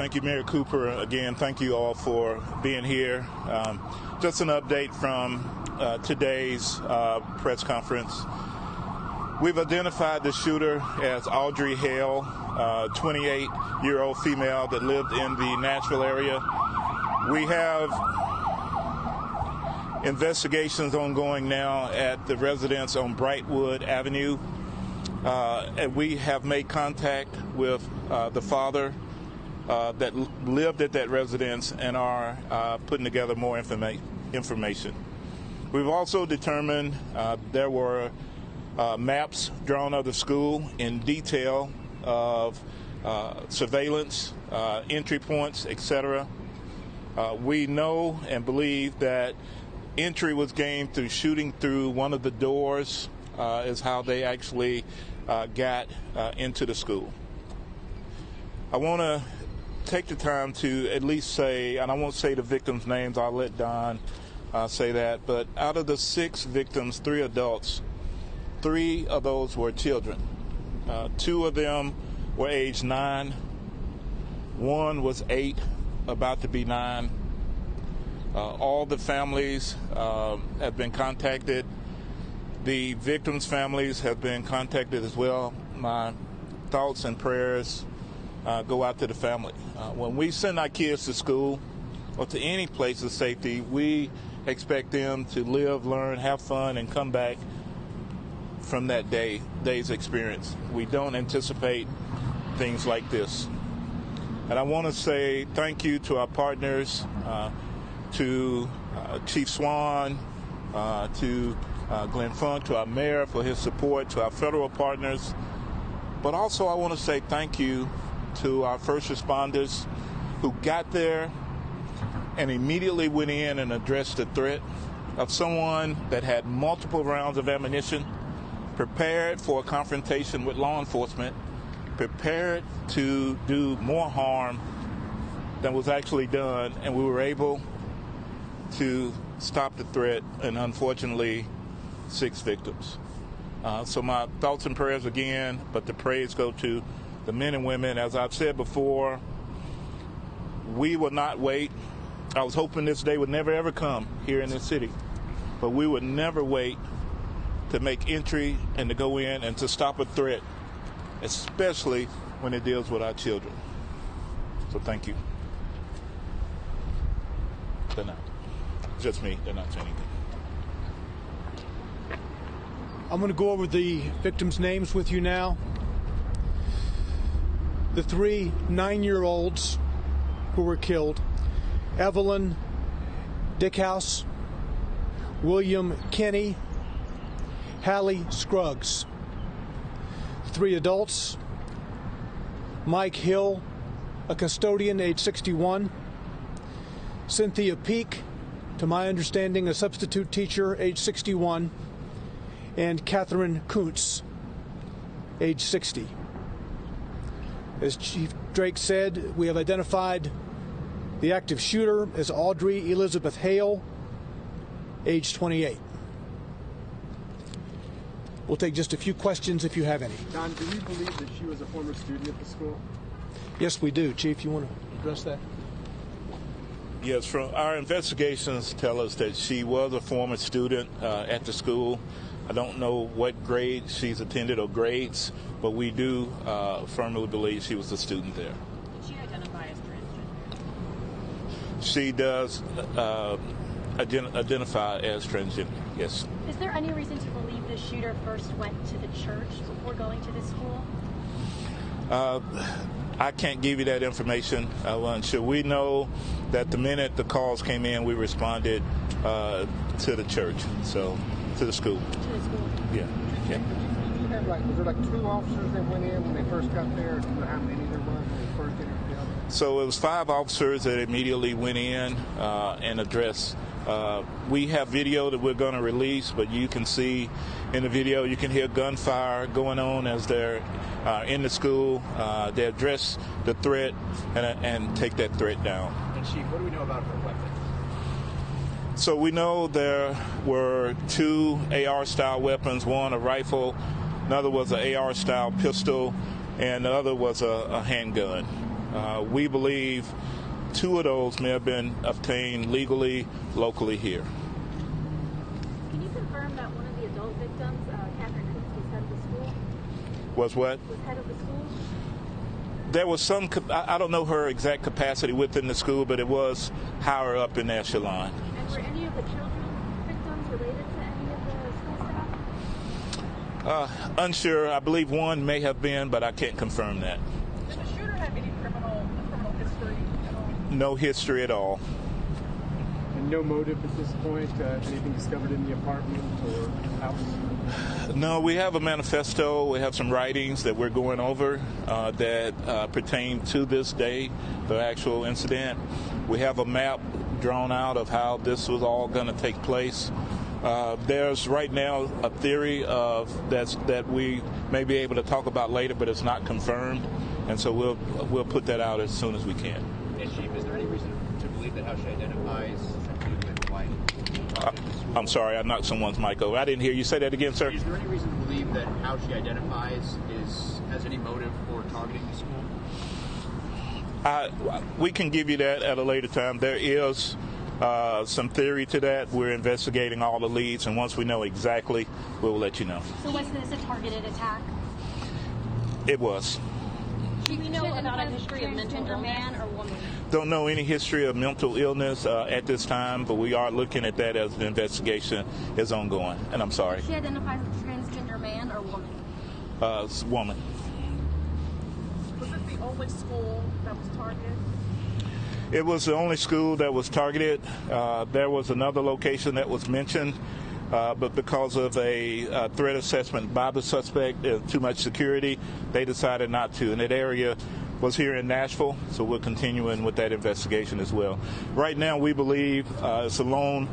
Thank you, Mayor Cooper. Again, thank you all for being here. Just an update from today's press conference. We've identified the shooter as Audrey Hale, 28-year-old female that lived in the Nashville area. We have investigations ongoing now at the residence on Brightwood Avenue. And we have made contact with the father that lived at that residence and are putting together more information. We've also determined there were maps drawn of the school in detail of surveillance, entry points, etc. We know and believe that entry was gained through shooting through one of the doors is how they actually got into the school. I want to take the time to at least say, and I won't say the victims' names, I'll let Don say that, but out of the 6 victims, 3 adults, 3 of those were children. 2 of them were age 9. 1 was 8, about to be 9. All the families have been contacted. The victims' families have been contacted as well. My thoughts and prayers go out to the family. When we send our kids to school or to any place of safety, we expect them to live, learn, have fun, and come back from that day's experience. We don't anticipate things like this. And I want to say thank you to our partners, to Chief Swan, to Glenn Funk, to our mayor for his support, to our federal partners. But also I want to say thank you to our first responders who got there and immediately went in and addressed the threat of someone that had multiple rounds of ammunition, prepared for a confrontation with law enforcement, prepared to do more harm than was actually done, and we were able to stop the threat, and unfortunately 6 victims. So my thoughts and prayers again, but the praise go to the men and women. As I've said before, we will not wait. I was hoping this day would never ever come here in this city, but we would never wait to make entry and to go in and to stop a threat, especially when it deals with our children. So thank you. They're not. Just me. They're not saying anything. I'm going to go over the victims' names with you now. The 3 9-year-olds who were killed: Evelyn Dickhouse, William Kinney, Hallie Scruggs. 3 adults: Mike Hill, a custodian, age 61, Cynthia Peak, to my understanding a substitute teacher, age 61, and Catherine Kuntz, age 60. As Chief Drake said, we have identified the active shooter as Audrey Elizabeth Hale, age 28. We'll take just a few questions if you have any. Don, do you believe that she was a former student at the school? Yes, we do. Chief, you want to address that? Yes, from our investigations tell us that she was a former student at the school. I don't know what grade she's attended or grades, but we do firmly believe she was a student there. Did she identify as transgender? She does identify as transgender, yes. Is there any reason to believe the shooter first went to the church before going to the school? I can't give you that information. Sure, we know that the minute the calls came in, we responded to the church, so to the school. To the school. Yeah. Yeah. Was there 2 officers that went in when they first got there? Do you know how many there was when they first entered the building? So it was 5 officers that immediately went in and addressed. We have video that we're going to release, but you can see in the video, you can hear gunfire going on as they're in the school. They address the threat and take that threat down. And Chief, what do we know about her weapon? So we know there were 2 AR-style weapons, one a rifle, another was an AR-style pistol, and the other was a handgun. We believe 2 of those may have been obtained legally, locally here. Can you confirm that one of the adult victims, Catherine Cooks, was head of the school? Was what? Was head of the school? There was some, I don't know her exact capacity within the school, but it was higher up in the echelon. And were any of the children victims related to any of the school staff? Unsure. I believe one may have been, but I can't confirm that. Did the shooter have any criminal history at all? No history at all. And no motive at this point? Anything discovered in the apartment or house? No, we have a manifesto. We have some writings that we're going over that pertain to this day, the actual incident. We have a map drawn out of how this was all going to take place. There's right now a theory of that we may be able to talk about later, but it's not confirmed, and so we'll put that out as soon as we can. And Chief, is there any reason to believe that how she identifies with white? I'm sorry, I knocked someone's mic over. I didn't hear you. Say that again, sir. Is there any reason to believe that how she identifies has any motive for targeting the school? We can give you that at a later time. There is some theory to that. We're investigating all the leads, and once we know exactly, we'll let you know. So was this a targeted attack? It was. Do we know about a history of mental illness? Man or woman? Don't know any history of mental illness at this time, but we are looking at that as the investigation is ongoing. And I'm sorry. She identifies as a transgender man or woman? Woman. Was it the only school that was targeted? It was the only school that was targeted. There was another location that was mentioned, but because of a threat assessment by the suspect, too much security, they decided not to. And that area was here in Nashville, so we're continuing with that investigation as well. Right now, we believe it's a lone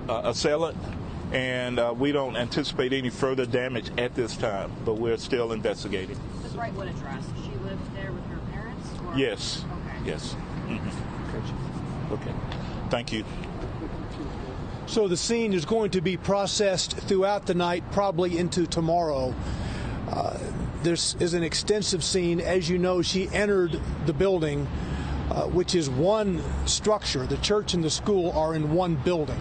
assailant, and we don't anticipate any further damage at this time, but we're still investigating. This Brightwood address, she lived there with her parents? Or? Yes. Okay. Yes. Mm-hmm. Okay. Thank you. So the scene is going to be processed throughout the night, probably into tomorrow. This is an extensive scene. As you know, she entered the building, which is one structure. The church and the school are in one building.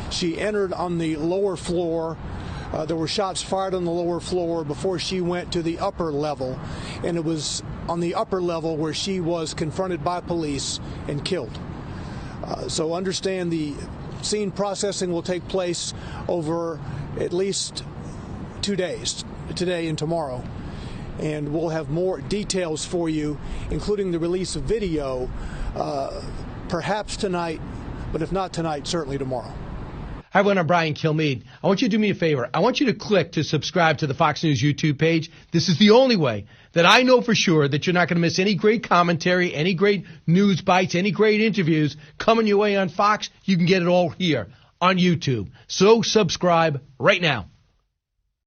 She entered on the lower floor. There were shots fired on the lower floor before she went to the upper level, and it was on the upper level where she was confronted by police and killed. So understand the scene processing will take place over at least 2 days, today and tomorrow. And we'll have more details for you, including the release of video, perhaps tonight, but if not tonight, certainly tomorrow. Hi, everyone. I'm Brian Kilmeade. I want you to do me a favor. I want you to click to subscribe to the Fox News YouTube page. This is the only way that I know for sure that you're not going to miss any great commentary, any great news bites, any great interviews coming your way on Fox. You can get it all here on YouTube. So subscribe right now.